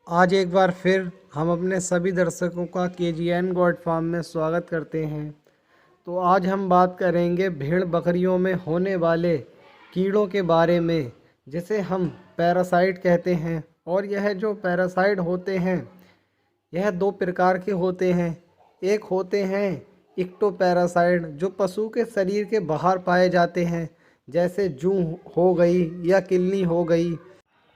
आज एक बार फिर हम अपने सभी दर्शकों का केजीएन गॉड फार्म में स्वागत करते हैं। तो आज हम बात करेंगे भेड़ बकरियों में होने वाले कीड़ों के बारे में, जिसे हम पैरासाइट कहते हैं। और यह जो पैरासाइट होते हैं यह दो प्रकार के होते हैं। एक होते हैं इक्टोपैरासाइट, जो पशु के शरीर के बाहर पाए जाते हैं, जैसे जूं हो गई या किलनी हो गई।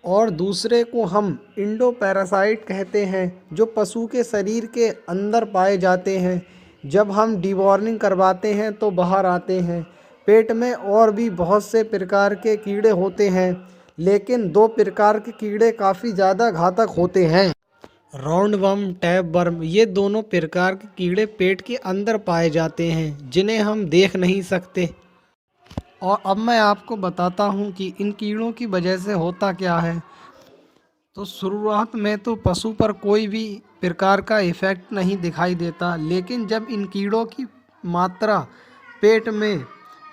और दूसरे को हम इंडो पैरासाइट कहते हैं, जो पशु के शरीर के अंदर पाए जाते हैं। जब हम डिवॉर्मिंग करवाते हैं तो बाहर आते हैं। पेट में और भी बहुत से प्रकार के कीड़े होते हैं, लेकिन दो प्रकार के कीड़े काफ़ी ज़्यादा घातक होते हैं। राउंड वर्म, टैप वर्म, ये दोनों प्रकार के कीड़े पेट के अंदर पाए जाते हैं, जिन्हें हम देख नहीं सकते। और अब मैं आपको बताता हूँ कि इन कीड़ों की वजह से होता क्या है। तो शुरुआत में तो पशु पर कोई भी प्रकार का इफ़ेक्ट नहीं दिखाई देता, लेकिन जब इन कीड़ों की मात्रा पेट में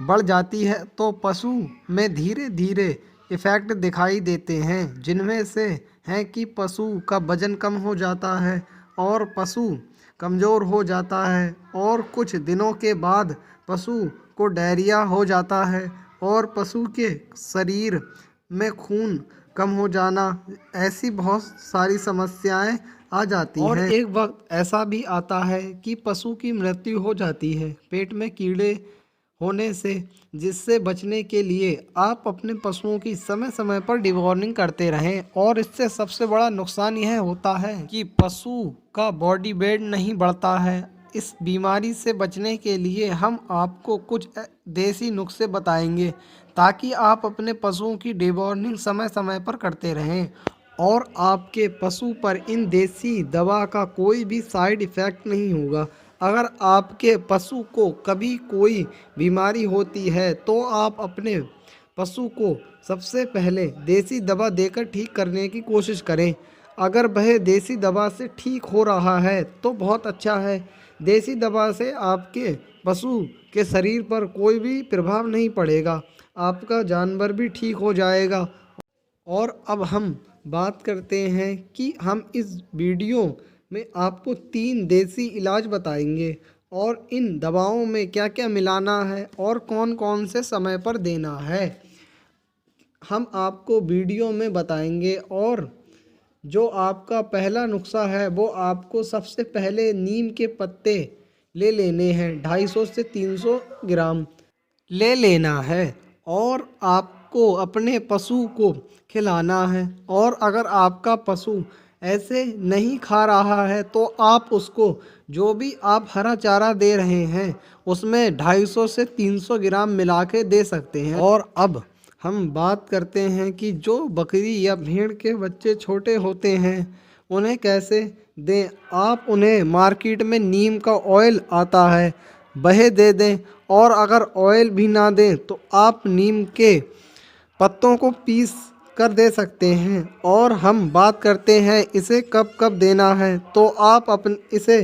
बढ़ जाती है तो पशु में धीरे धीरे इफ़ेक्ट दिखाई देते हैं, जिनमें से हैं कि पशु का वजन कम हो जाता है और पशु कमज़ोर हो जाता है, और कुछ दिनों के बाद पशु को डायरिया हो जाता है और पशु के शरीर में खून कम हो जाना। ऐसी बहुत सारी समस्याएं आ जाती हैं। और एक वक्त ऐसा भी आता है कि पशु की मृत्यु हो जाती है पेट में कीड़े होने से। जिससे बचने के लिए आप अपने पशुओं की समय समय पर डिवॉर्मिंग करते रहें। और इससे सबसे बड़ा नुकसान यह होता है कि पशु का बॉडी वेट नहीं बढ़ता है। इस बीमारी से बचने के लिए हम आपको कुछ देसी नुस्खे बताएंगे, ताकि आप अपने पशुओं की डिवॉर्मिंग समय समय पर करते रहें और आपके पशु पर इन देसी दवा का कोई भी साइड इफ़ेक्ट नहीं होगा। अगर आपके पशु को कभी कोई बीमारी होती है तो आप अपने पशु को सबसे पहले देसी दवा देकर ठीक करने की कोशिश करें। अगर वह देसी दवा से ठीक हो रहा है तो बहुत अच्छा है। देसी दवा से आपके पशु के शरीर पर कोई भी प्रभाव नहीं पड़ेगा, आपका जानवर भी ठीक हो जाएगा। और अब हम बात करते हैं कि हम इस वीडियो में आपको 3 देसी इलाज बताएंगे और इन दवाओं में क्या क्या मिलाना है और कौन कौन से समय पर देना है, हम आपको वीडियो में बताएंगे। और जो आपका पहला नुस्खा है वो आपको सबसे पहले नीम के पत्ते ले लेने हैं, 250 से 300 ग्राम ले लेना है और आपको अपने पशु को खिलाना है। और अगर आपका पशु ऐसे नहीं खा रहा है तो आप उसको जो भी आप हरा चारा दे रहे हैं उसमें 250 से 300 ग्राम मिला के दे सकते हैं। और अब हम बात करते हैं कि जो बकरी या भेड़ के बच्चे छोटे होते हैं उन्हें कैसे दें। आप उन्हें मार्केट में नीम का ऑयल आता है वह दे दें, और अगर ऑयल भी ना दें तो आप नीम के पत्तों को पीस कर दे सकते हैं। और हम बात करते हैं इसे कब कब देना है, तो आप इसे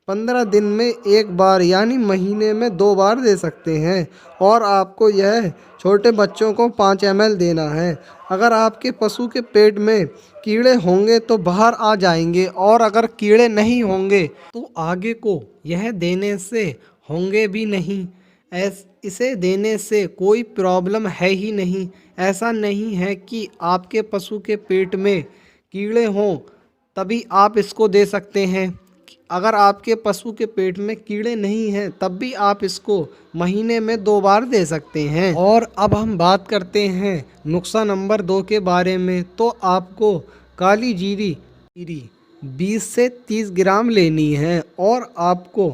15 दिन में एक बार यानी महीने में 2 बार दे सकते हैं। और आपको यह छोटे बच्चों को 5 ml देना है। अगर आपके पशु के पेट में कीड़े होंगे तो बाहर आ जाएंगे, और अगर कीड़े नहीं होंगे तो आगे को यह देने से होंगे भी नहीं। इसे देने से कोई प्रॉब्लम है ही नहीं। ऐसा नहीं है कि आपके पशु के पेट में कीड़े हों तभी आप इसको दे सकते हैं। अगर आपके पशु के पेट में कीड़े नहीं हैं तब भी आप इसको महीने में 2 बार दे सकते हैं। और अब हम बात करते हैं नुस्खा नंबर 2 के बारे में। तो आपको काली जीरी 20 से 30 ग्राम लेनी है और आपको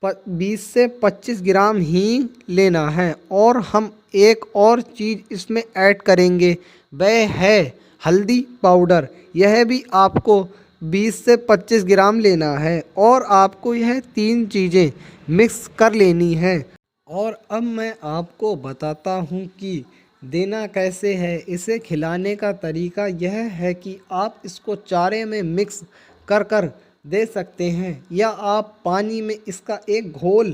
20 से 25 ग्राम हींग लेना है। और हम एक और चीज़ इसमें ऐड करेंगे, वह है हल्दी पाउडर। यह भी आपको 20 से 25 ग्राम लेना है और आपको यह 3 चीज़ें मिक्स कर लेनी है। और अब मैं आपको बताता हूँ कि देना कैसे है। इसे खिलाने का तरीका यह है कि आप इसको चारे में मिक्स कर कर दे सकते हैं, या आप पानी में इसका एक घोल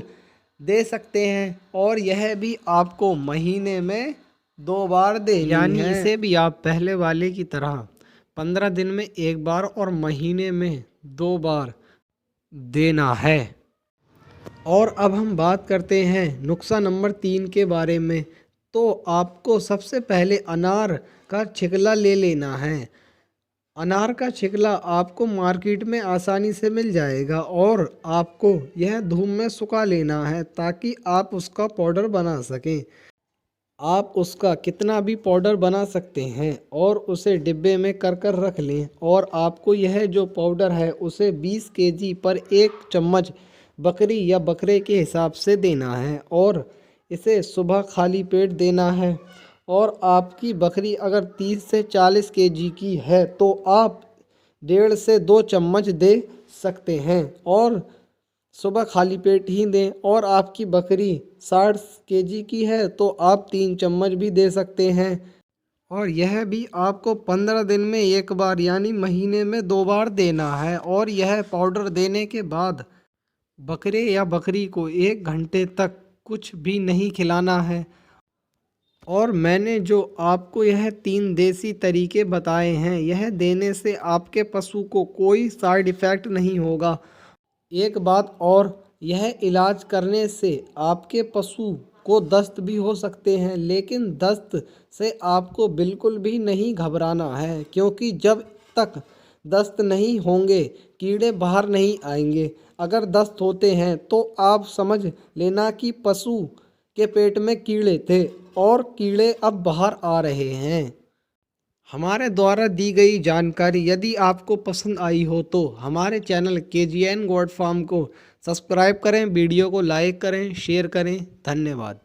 दे सकते हैं। और यह भी आपको महीने में 2 बार देनी है। यानी इसे भी आप पहले वाले की तरह 15 दिन में एक बार और महीने में 2 बार देना है। और अब हम बात करते हैं नुस्खा नंबर 3 के बारे में। तो आपको सबसे पहले अनार का छिकला ले लेना है। अनार का छिकला आपको मार्केट में आसानी से मिल जाएगा और आपको यह धूप में सुखा लेना है ताकि आप उसका पाउडर बना सकें। आप उसका कितना भी पाउडर बना सकते हैं और उसे डिब्बे में कर रख लें। और आपको यह जो पाउडर है उसे 20 केजी पर 1 चम्मच बकरी या बकरे के हिसाब से देना है और इसे सुबह खाली पेट देना है। और आपकी बकरी अगर 30 से 40 केजी की है तो आप 1.5 से 2 चम्मच दे सकते हैं और सुबह खाली पेट ही दें। और आपकी बकरी 60 केजी की है तो आप 3 चम्मच भी दे सकते हैं। और यह भी आपको 15 दिन में एक बार यानी महीने में 2 बार देना है। और यह पाउडर देने के बाद बकरे या बकरी को 1 घंटे तक कुछ भी नहीं खिलाना है। और मैंने जो आपको यह 3 देसी तरीके बताए हैं, यह देने से आपके पशु को कोई साइड इफ़ेक्ट नहीं होगा। एक बात और, यह इलाज करने से आपके पशु को दस्त भी हो सकते हैं, लेकिन दस्त से आपको बिल्कुल भी नहीं घबराना है क्योंकि जब तक दस्त नहीं होंगे कीड़े बाहर नहीं आएंगे। अगर दस्त होते हैं तो आप समझ लेना कि पशु के पेट में कीड़े थे और कीड़े अब बाहर आ रहे हैं। हमारे द्वारा दी गई जानकारी यदि आपको पसंद आई हो तो हमारे चैनल KGN गोट फार्म को सब्सक्राइब करें, वीडियो को लाइक करें, शेयर करें। धन्यवाद।